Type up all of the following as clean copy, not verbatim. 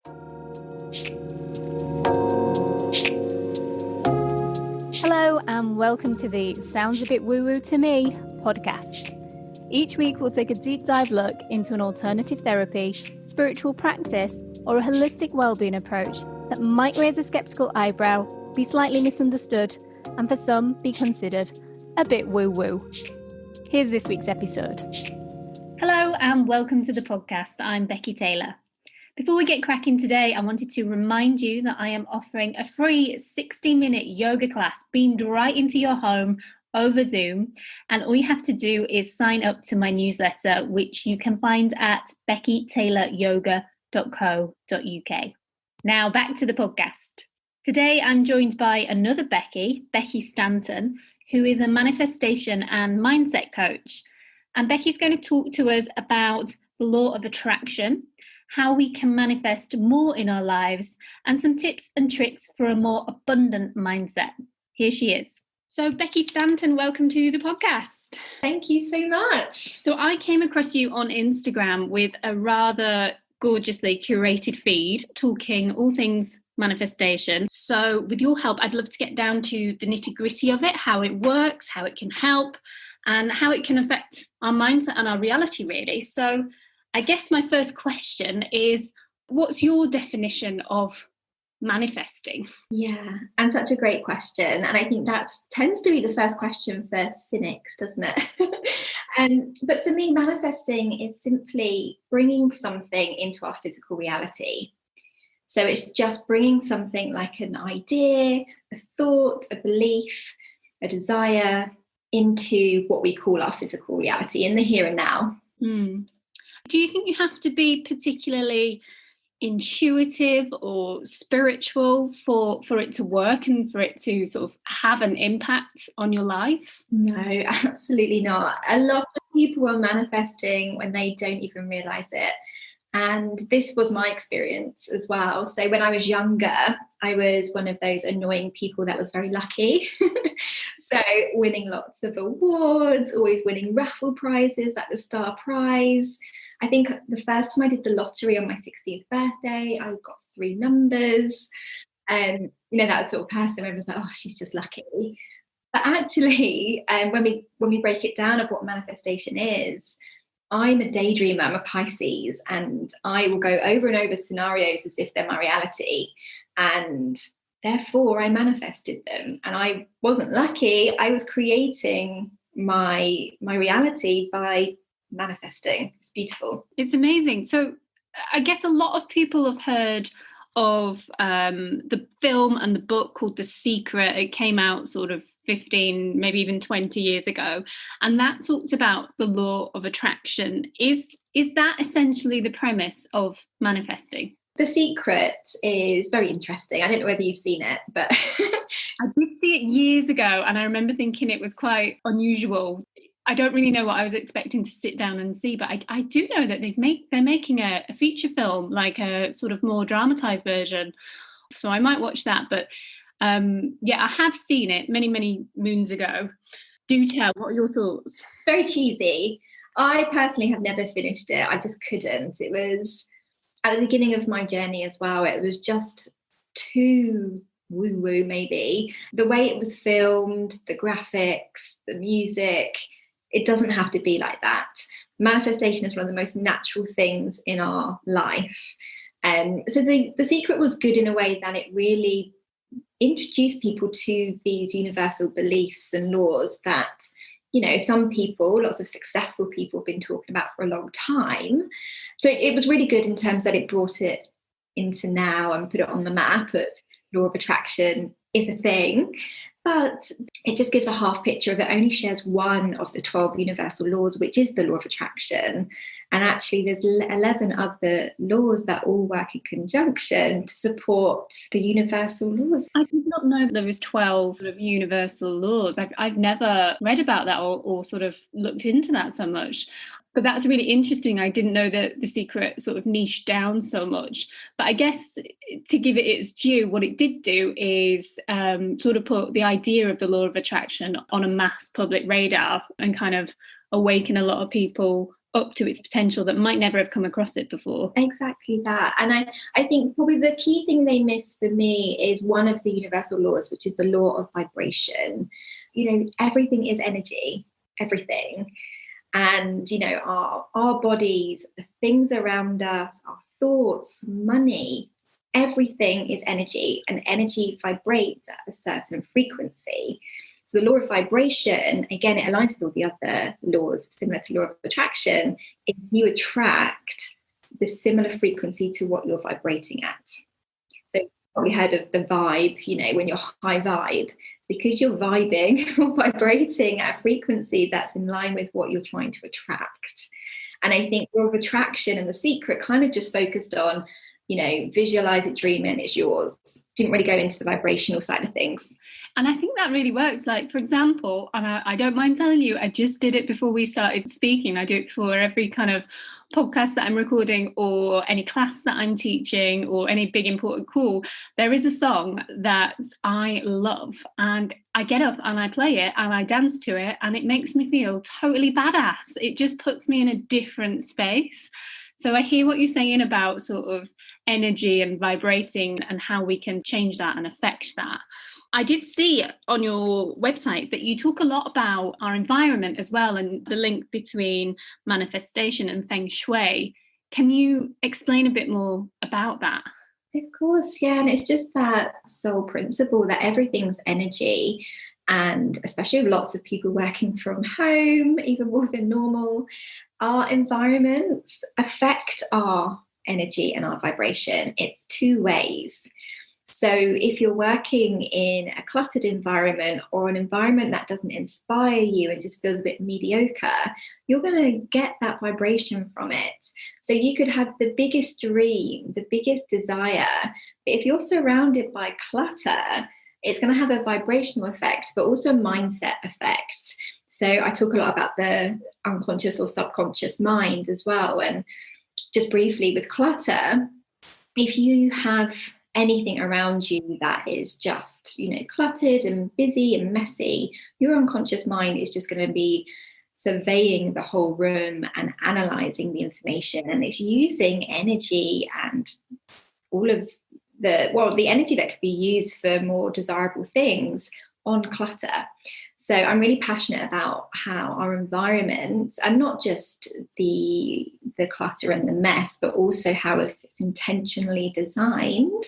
Hello and welcome to the Sounds a Bit Woo-Woo to Me podcast. Each week we'll take a deep dive look into an alternative therapy, spiritual practice, or a holistic wellbeing approach that might raise a skeptical eyebrow, be slightly misunderstood, and for some be considered a bit woo-woo. Here's this week's episode. Hello and welcome to the podcast. I'm Becky Taylor. Before we get cracking today, I wanted to remind you that I am offering a free 60-minute yoga class beamed right into your home over Zoom. And all you have to do is sign up to my newsletter, which you can find at beckytayloryoga.co.uk. Now back to the podcast. Today, I'm joined by another Becky, Becky Stanton, who is a manifestation and mindset coach. And Becky's going to talk to us about the law of attraction, how we can manifest more in our lives, and some tips and tricks for a more abundant mindset. Here she is. So Becky Stanton, welcome to the podcast. Thank you so much. So I came across you on Instagram with a rather gorgeously curated feed talking all things manifestation. So with your help, I'd love to get down to the nitty-gritty of it, how it works, how it can help, and how it can affect our mindset and our reality, really. So I guess my first question is, what's your definition of manifesting? Yeah, and such a great question. And I think that tends to be the first question for cynics, doesn't it? But for me, manifesting is simply bringing something into our physical reality. So it's just bringing something like an idea, a thought, a belief, a desire into what we call our physical reality in the here and now. Do you think you have to be particularly intuitive or spiritual for it to work and for it to sort of have an impact on your life? No, absolutely not. A lot of people are manifesting when they don't even realise it. And this was my experience as well. So when I was younger, I was one of those annoying people that was very lucky. So winning lots of awards, always winning raffle prizes like the Star Prize. I think the first time I did the lottery on my 60th birthday, I got 3 numbers. And, that was sort of person where I was like, oh, she's just lucky. But actually, when we break it down of what manifestation is, I'm a daydreamer, I'm a Pisces, and I will go over and over scenarios as if they're my reality. And therefore, I manifested them. And I wasn't lucky. I was creating my reality by manifesting. It's beautiful. It's amazing. So I guess a lot of people have heard of the film and the book called The Secret. It came out sort of 15, maybe even 20 years ago. And that talked about the law of attraction. Is that essentially the premise of manifesting? The Secret is very interesting. I don't know whether you've seen it, but I did see it years ago, and I remember thinking it was quite unusual. I don't really know what I was expecting to sit down and see, but I do know that they're making a feature film, like a sort of more dramatized version. So I might watch that. But I have seen it many, many moons ago. Do tell, what are your thoughts? It's very cheesy. I personally have never finished it. I just couldn't. It was at the beginning of my journey as well. It was just too woo-woo, maybe. The way it was filmed, the graphics, the music, it doesn't have to be like that. Manifestation is one of the most natural things in our life. So the Secret was good in a way that it really introduced people to these universal beliefs and laws that, some people, lots of successful people have been talking about for a long time. So it was really good in terms that it brought it into now and put it on the map of law of attraction is a thing. But it just gives a half picture of it. Only shares one of the 12 universal laws, which is the law of attraction. And actually, there's 11 other laws that all work in conjunction to support the universal laws. I did not know there was 12 sort of universal laws. I've never read about that or sort of looked into that so much. But that's really interesting. I didn't know that The Secret sort of niched down so much. But I guess to give it its due, what it did do is sort of put the idea of the law of attraction on a mass public radar and kind of awaken a lot of people up to its potential that might never have come across it before. Exactly that. And I think probably the key thing they miss for me is one of the universal laws, which is the law of vibration. Everything is energy, everything. And, our bodies, the things around us, our thoughts, money, everything is energy, and energy vibrates at a certain frequency. So the law of vibration, again, it aligns with all the other laws, similar to law of attraction, is you attract the similar frequency to what you're vibrating at. So you've probably heard of the vibe, when you're high vibe, because you're vibing or vibrating at a frequency that's in line with what you're trying to attract. And I think law of attraction and The Secret kind of just focused on, visualize it, dream it, it's yours. Didn't really go into the vibrational side of things. And I think that really works. Like, for example, and I don't mind telling you, I just did it before we started speaking. I do it for every kind of podcast that I'm recording or any class that I'm teaching or any big important call. There is a song that I love, and I get up and I play it and I dance to it, and it makes me feel totally badass. It just puts me in a different space. So I hear what you're saying about sort of energy and vibrating and how we can change that and affect that. I did see on your website that you talk a lot about our environment as well, and the link between manifestation and feng shui. Can you explain a bit more about that? Of course, yeah. And it's just that sole principle that everything's energy. And especially with lots of people working from home, even more than normal, our environments affect our energy and our vibration. It's two ways. So if you're working in a cluttered environment or an environment that doesn't inspire you and just feels a bit mediocre, you're going to get that vibration from it. So you could have the biggest dream, the biggest desire, but if you're surrounded by clutter, it's going to have a vibrational effect, but also a mindset effect. So I talk a lot about the unconscious or subconscious mind as well. And just briefly with clutter, if you have anything around you that is just, cluttered and busy and messy, your unconscious mind is just going to be surveying the whole room and analyzing the information. And it's using energy and all of the energy that could be used for more desirable things on clutter. So I'm really passionate about how our environments, and not just the clutter and the mess, but also how if it's intentionally designed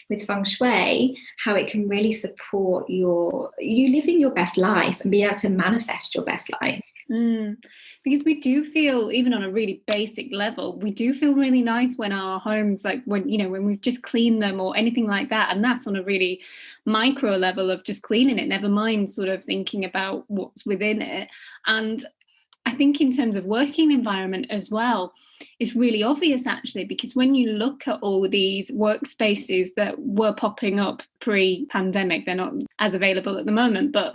with feng shui, how it can really support you living your best life and be able to manifest your best life. Because we do feel, even on a really basic level, we do feel really nice when our homes, like when we've just cleaned them or anything like that. And that's on a really micro level of just cleaning it, never mind sort of thinking about what's within it. And I think in terms of working environment as well, it's really obvious actually, because when you look at all these workspaces that were popping up pre-pandemic, they're not as available at the moment, but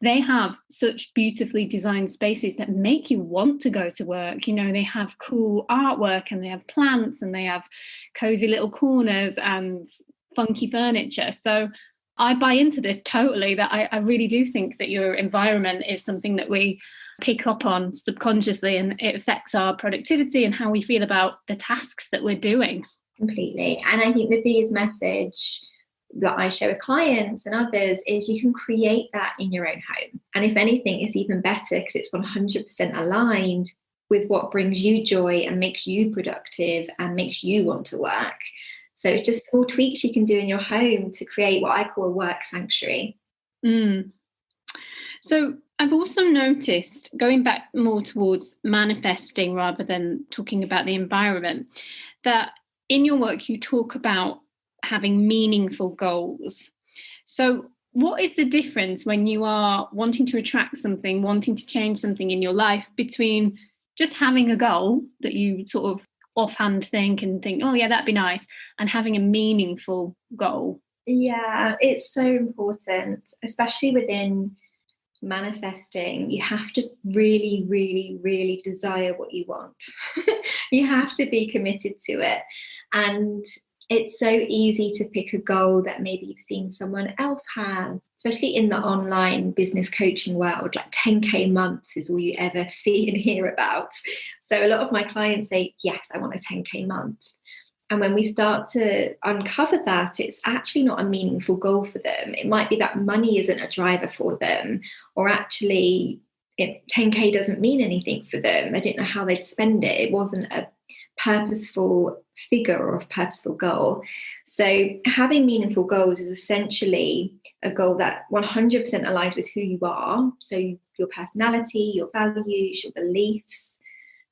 they have such beautifully designed spaces that make you want to go to work. They have cool artwork and they have plants and they have cozy little corners and funky furniture. So I buy into this totally, that I really do think that your environment is something that we pick up on subconsciously, and it affects our productivity and how we feel about the tasks that we're doing. Completely. And I think the biggest message that I share with clients and others is you can create that in your own home. And if anything, it's even better because it's 100% aligned with what brings you joy and makes you productive and makes you want to work. So it's just small tweaks you can do in your home to create what I call a work sanctuary. So I've also noticed, going back more towards manifesting rather than talking about the environment, that in your work you talk about having meaningful goals. So what is the difference when you are wanting to attract something, wanting to change something in your life, between just having a goal that you sort of offhand think, oh yeah, that'd be nice, and having a meaningful goal? Yeah, it's so important, especially within manifesting. You have to really, really, really desire what you want. You have to be committed to it. And it's so easy to pick a goal that maybe you've seen someone else have, especially in the online business coaching world. Like 10K months is all you ever see and hear about. So a lot of my clients say, yes, I want a 10K month. And when we start to uncover that, it's actually not a meaningful goal for them. It might be that money isn't a driver for them, or actually 10K doesn't mean anything for them. They didn't know how they'd spend it. It wasn't a purposeful figure or a purposeful goal. So having meaningful goals is essentially a goal that 100% aligns with who you are. So your personality, your values, your beliefs,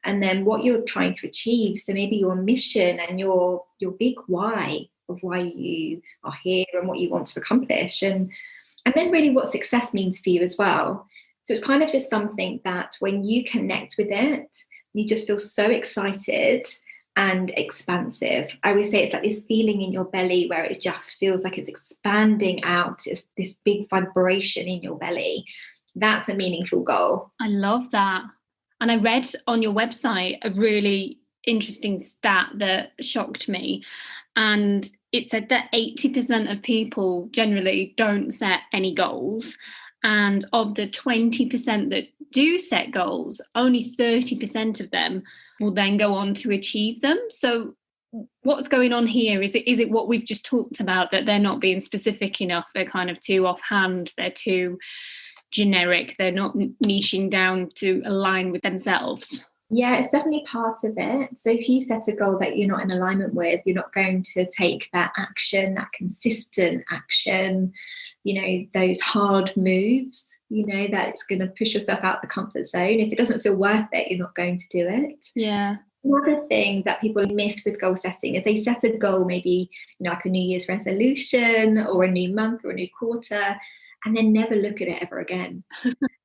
and then what you're trying to achieve. So maybe your mission and your big why of why you are here and what you want to accomplish. And then really what success means for you as well. So it's kind of just something that when you connect with it, you just feel so excited and expansive. I always say it's like this feeling in your belly where it just feels like it's expanding out. It's this big vibration in your belly. That's a meaningful goal. I love that. And I read on your website a really interesting stat that shocked me. And it said that 80% of people generally don't set any goals. And of the 20% that do set goals, only 30% of them will then go on to achieve them. So what's going on here? Is it what we've just talked about, that they're not being specific enough? They're kind of too offhand. They're too generic. They're not niching down to align with themselves. Yeah, it's definitely part of it. So if you set a goal that you're not in alignment with, you're not going to take that action, that consistent action, those hard moves, that's going to push yourself out the comfort zone. If it doesn't feel worth it, you're not going to do it. Yeah. Another thing that people miss with goal setting is they set a goal, maybe like a New Year's resolution or a new month or a new quarter, and then never look at it ever again.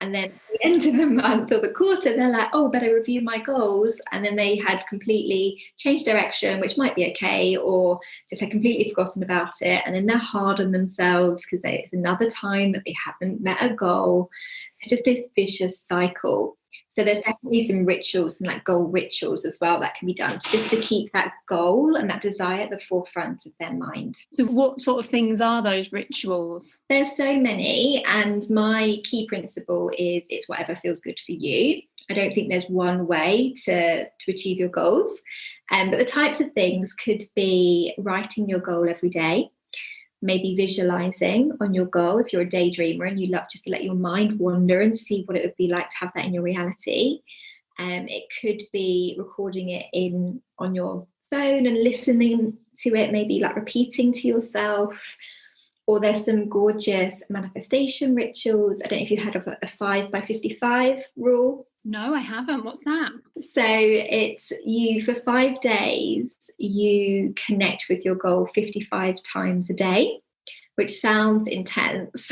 And then at the end of the month or the quarter, they're like, oh, better review my goals. And then they had completely changed direction, which might be okay, or just had completely forgotten about it. And then they're hard on themselves because it's another time that they haven't met a goal. It's just this vicious cycle. So there's definitely some rituals, some like goal rituals as well that can be done just to keep that goal and that desire at the forefront of their mind. So what sort of things are those rituals? There's so many, and my key principle is it's whatever feels good for you. I don't think there's one way to achieve your goals, but the types of things could be writing your goal every day, maybe visualizing on your goal if you're a daydreamer and you love just to let your mind wander and see what it would be like to have that in your reality. It could be recording it on your phone and listening to it, maybe like repeating to yourself. Or there's some gorgeous manifestation rituals. I don't know if you heard of a 5x55 rule. No, I haven't. What's that? So it's you for 5 days, you connect with your goal 55 times a day, which sounds intense.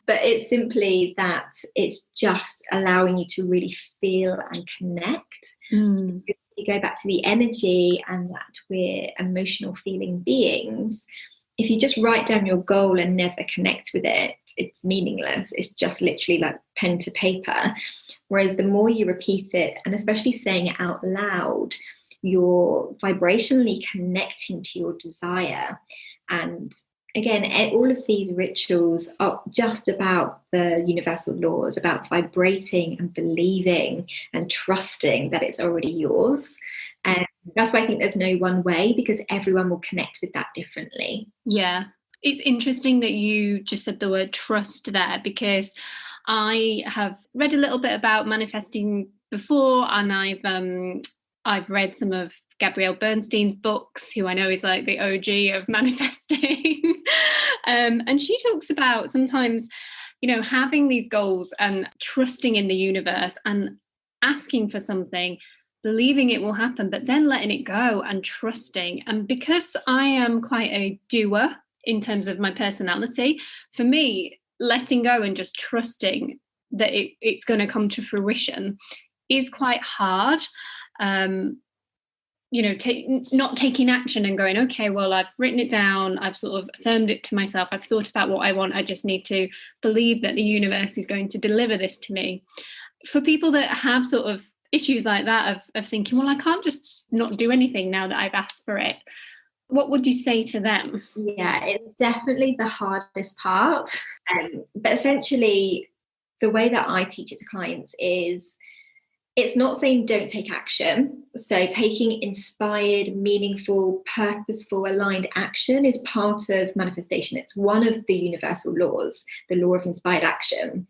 But it's simply that it's just allowing you to really feel and connect. You go back to the energy and that we're emotional feeling beings. If you just write down your goal and never connect with it, it's meaningless. It's just literally like pen to paper. Whereas the more you repeat it, and especially saying it out loud, you're vibrationally connecting to your desire. And again, all of these rituals are just about the universal laws, about vibrating and believing and trusting that it's already yours. And that's why I think there's no one way, because everyone will connect with that differently. Yeah. It's interesting that you just said the word trust there, because I have read a little bit about manifesting before, and I've read some of Gabrielle Bernstein's books, who I know is like the OG of manifesting. And she talks about sometimes, having these goals and trusting in the universe and asking for something, believing it will happen, but then letting it go and trusting. And because I am quite a doer in terms of my personality, for me, letting go and just trusting that it's going to come to fruition is quite hard. Not taking action and going, okay, well, I've written it down, I've sort of affirmed it to myself, I've thought about what I want, I just need to believe that the universe is going to deliver this to me. For people that have sort of issues like that of thinking, well, I can't just not do anything now that I've asked for it, What would you say to them? Yeah, it's definitely the hardest part. But essentially, the way that I teach it to clients is it's not saying don't take action. So taking inspired, meaningful, purposeful, aligned action is part of manifestation. It's one of the universal laws, the law of inspired action.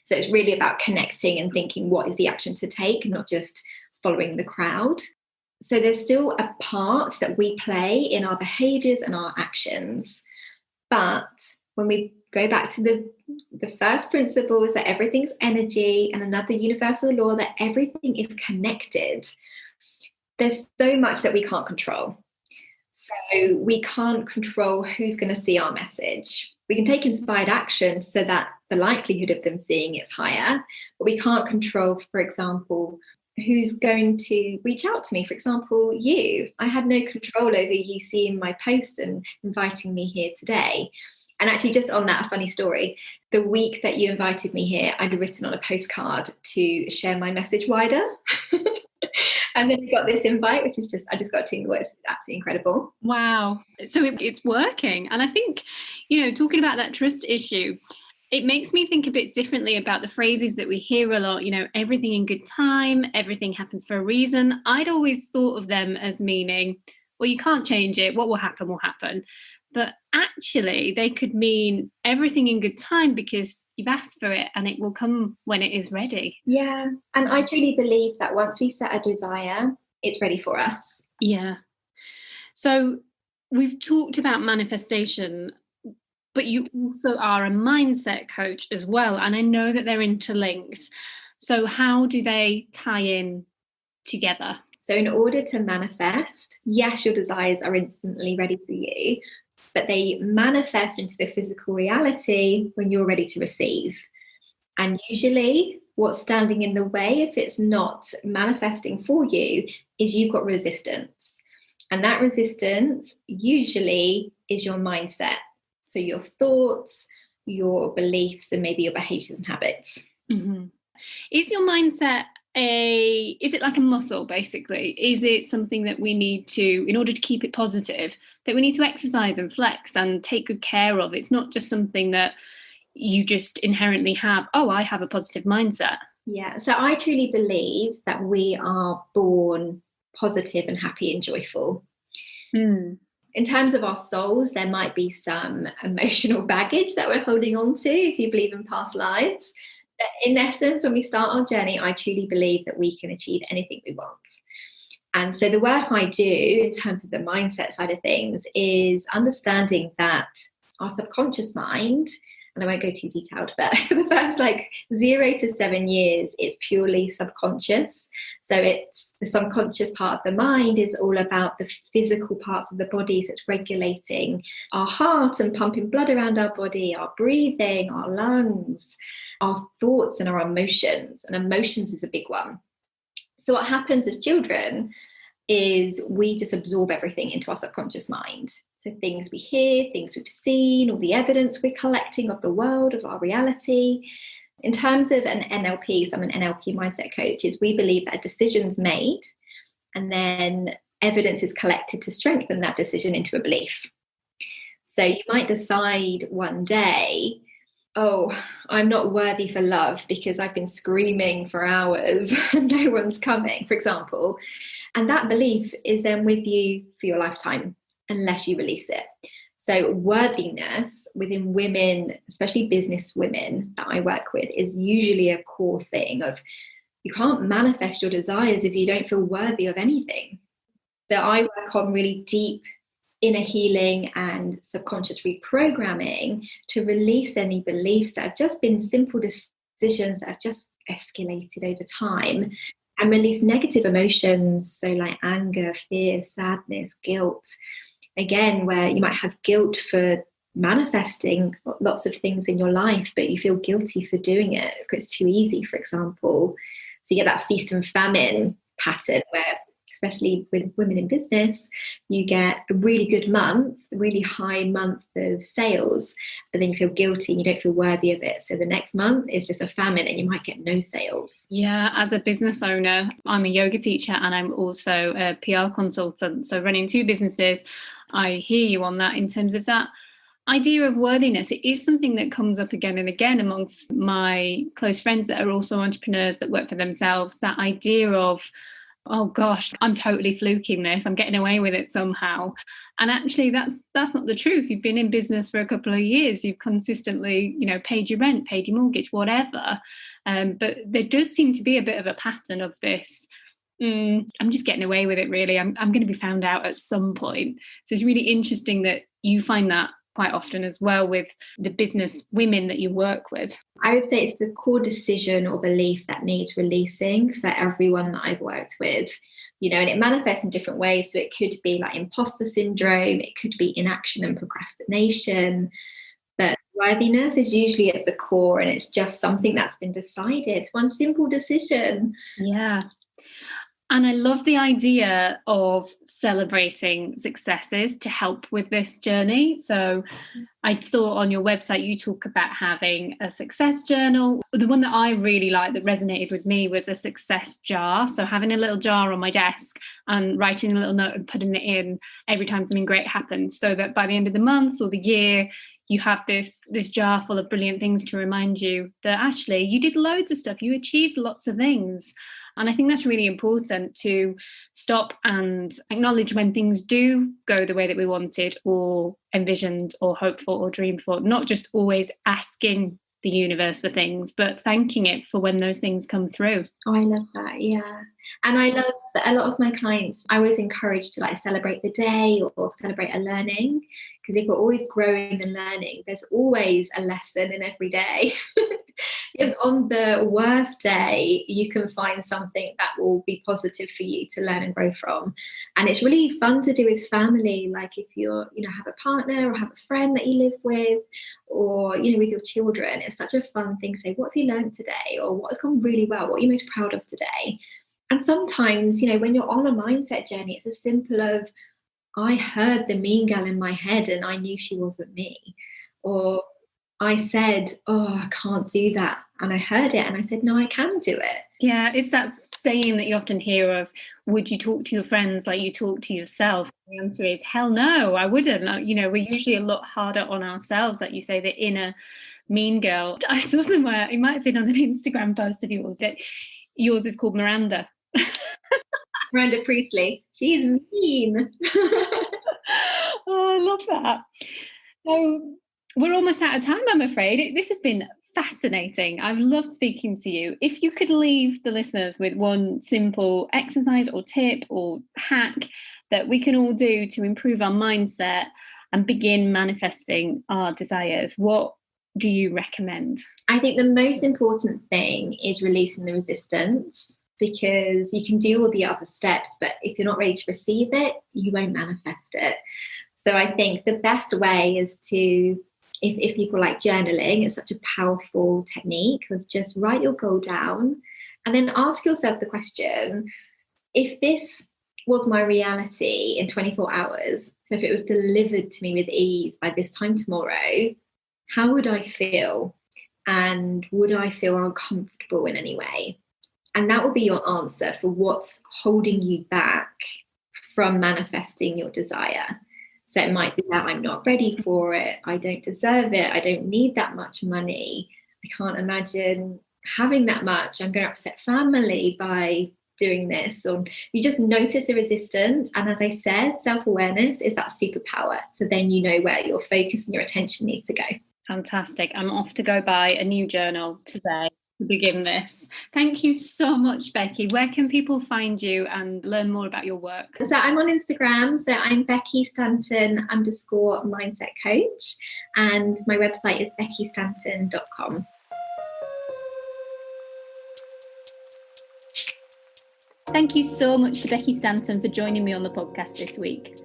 So it's really about connecting and thinking what is the action to take, not just following the crowd. So there's still a part that we play in our behaviors and our actions. But when we go back to the first principle is that everything's energy, and another universal law that everything is connected, there's so much that we can't control. So we can't control who's going to see our message. We can take inspired action so that the likelihood of them seeing is higher, but we can't control, for example, who's going to reach out to me. For example, you. I had no control over you seeing my post and inviting me here today. And actually, just on that, a funny story, the week that you invited me here, I'd written on a postcard to share my message wider. And then we got this invite, which is I just got to tingle. It's absolutely incredible. Wow. So it's working. And I think, talking about that trust issue, it makes me think a bit differently about the phrases that we hear a lot, everything in good time, everything happens for a reason. I'd always thought of them as meaning, well, you can't change it. What will happen will happen. But actually, they could mean everything in good time because you've asked for it and it will come when it is ready. Yeah. And I truly believe that once we set a desire, it's ready for us. Yeah. So we've talked about manifestation, but you also are a mindset coach as well. And I know that they're interlinked. So how do they tie in together? So in order to manifest, yes, your desires are instantly ready for you, but they manifest into the physical reality when you're ready to receive. And usually what's standing in the way, if it's not manifesting for you, is you've got resistance. And that resistance usually is your mindset. So your thoughts, your beliefs, and maybe your behaviors and habits. Mm-hmm. Is your mindset is it like a muscle, basically? Is it something that we need to, in order to keep it positive, that we need to exercise and flex and take good care of? It's not just something that you just inherently have, I have a positive mindset. Yeah, so I truly believe that we are born positive and happy and joyful. In terms of our souls, there might be some emotional baggage that we're holding on to, if you believe in past lives. But in essence, when we start our journey, I truly believe that we can achieve anything we want. And so the work I do in terms of the mindset side of things is understanding that our subconscious mind, and I won't go too detailed, but for the first 0 to 7 years, it's purely subconscious. So it's the subconscious part of the mind is all about the physical parts of the body. So it's regulating our heart and pumping blood around our body, our breathing, our lungs, our thoughts and our emotions. And emotions is a big one. So what happens as children is we just absorb everything into our subconscious mind. So things we hear, things we've seen, all the evidence we're collecting of the world, of our reality. In terms of an NLP, so I'm an NLP mindset coach, is we believe that a decision's made and then evidence is collected to strengthen that decision into a belief. So you might decide one day, I'm not worthy for love because I've been screaming for hours and no one's coming, for example. And that belief is then with you for your lifetime, unless you release it. So worthiness within women, especially business women that I work with, is usually a core thing of you can't manifest your desires if you don't feel worthy of anything. So I work on really deep inner healing and subconscious reprogramming to release any beliefs that have just been simple decisions that have just escalated over time, and release negative emotions, so like anger, fear, sadness, guilt. Again, where you might have guilt for manifesting lots of things in your life, but you feel guilty for doing it because it's too easy, for example. So you get that feast and famine pattern where, especially with women in business, you get a really good month, a really high month of sales, but then you feel guilty and you don't feel worthy of it. So the next month is just a famine and you might get no sales. Yeah, as a business owner, I'm a yoga teacher and I'm also a PR consultant. So running 2 businesses, I hear you on that in terms of that idea of worthiness. It is something that comes up again and again amongst my close friends that are also entrepreneurs that work for themselves. That idea of, oh gosh, I'm totally fluking this, I'm getting away with it somehow. And actually that's not the truth. You've been in business for a couple of years, you've consistently, paid your rent, paid your mortgage, whatever. But there does seem to be a bit of a pattern of this. I'm just getting away with it, really. I'm going to be found out at some point. So it's really interesting that you find that quite often as well with the business women that you work with. I would say it's the core decision or belief that needs releasing for everyone that I've worked with, and it manifests in different ways. So it could be like imposter syndrome, it could be inaction and procrastination, but worthiness is usually at the core, and it's just something that's been decided. One simple decision. Yeah. And I love the idea of celebrating successes to help with this journey. So I saw on your website, you talk about having a success journal. The one that I really liked that resonated with me was a success jar. So having a little jar on my desk and writing a little note and putting it in every time something great happens, so that by the end of the month or the year, you have this jar full of brilliant things to remind you that actually you did loads of stuff, you achieved lots of things. And I think that's really important, to stop and acknowledge when things do go the way that we wanted or envisioned or hoped for or dreamed for, not just always asking the universe for things, but thanking it for when those things come through. Oh, I love that. Yeah. And I love that a lot of my clients, I always encourage to celebrate the day or celebrate a learning, because if we're always growing and learning, there's always a lesson in every day. And on the worst day, you can find something that will be positive for you to learn and grow from. And it's really fun to do with family. Like if you're, have a partner or have a friend that you live with, or, with your children, it's such a fun thing to say, what have you learned today? Or what has gone really well? What are you most proud of today? And sometimes, when you're on a mindset journey, it's as simple of, I heard the mean girl in my head and I knew she wasn't me. Or I said, oh, I can't do that. And I heard it and I said, no, I can do it. Yeah, it's that saying that you often hear of, would you talk to your friends like you talk to yourself? The answer is, hell no, I wouldn't. We're usually a lot harder on ourselves, like you say, the inner mean girl. I saw somewhere, it might have been on an Instagram post of yours, that yours is called Miranda. Miranda Priestley. She's mean. Oh, I love that. So we're almost out of time, I'm afraid. This has been fascinating. I've loved speaking to you. If you could leave the listeners with one simple exercise or tip or hack that we can all do to improve our mindset and begin manifesting our desires, what do you recommend? I think the most important thing is releasing the resistance, because you can do all the other steps, but if you're not ready to receive it, you won't manifest it. So I think the best way is to, if people like journaling, it's such a powerful technique of just write your goal down and then ask yourself the question, if this was my reality in 24 hours, so if it was delivered to me with ease by this time tomorrow, how would I feel? And would I feel uncomfortable in any way? And that will be your answer for what's holding you back from manifesting your desire. So it might be that I'm not ready for it, I don't deserve it, I don't need that much money, I can't imagine having that much, I'm going to upset family by doing this. Or you just notice the resistance. And as I said, self-awareness is that superpower. So then you know where your focus and your attention needs to go. Fantastic. I'm off to go buy a new journal today to begin this. Thank you so much, Becky. Where can people find you and learn more about your work? So I'm on Instagram. So I'm Becky Stanton _mindset coach. And my website is beckystanton.com. Thank you so much to Becky Stanton for joining me on the podcast this week.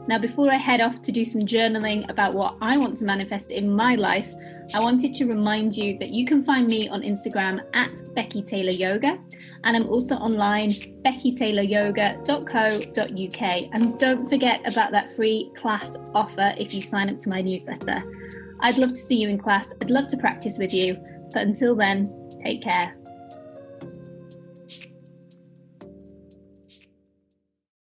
Now, before I head off to do some journaling about what I want to manifest in my life, I wanted to remind you that you can find me on Instagram at Becky Taylor Yoga, and I'm also online, beckytayloryoga.co.uk. And don't forget about that free class offer if you sign up to my newsletter. I'd love to see you in class. I'd love to practice with you. But until then, take care.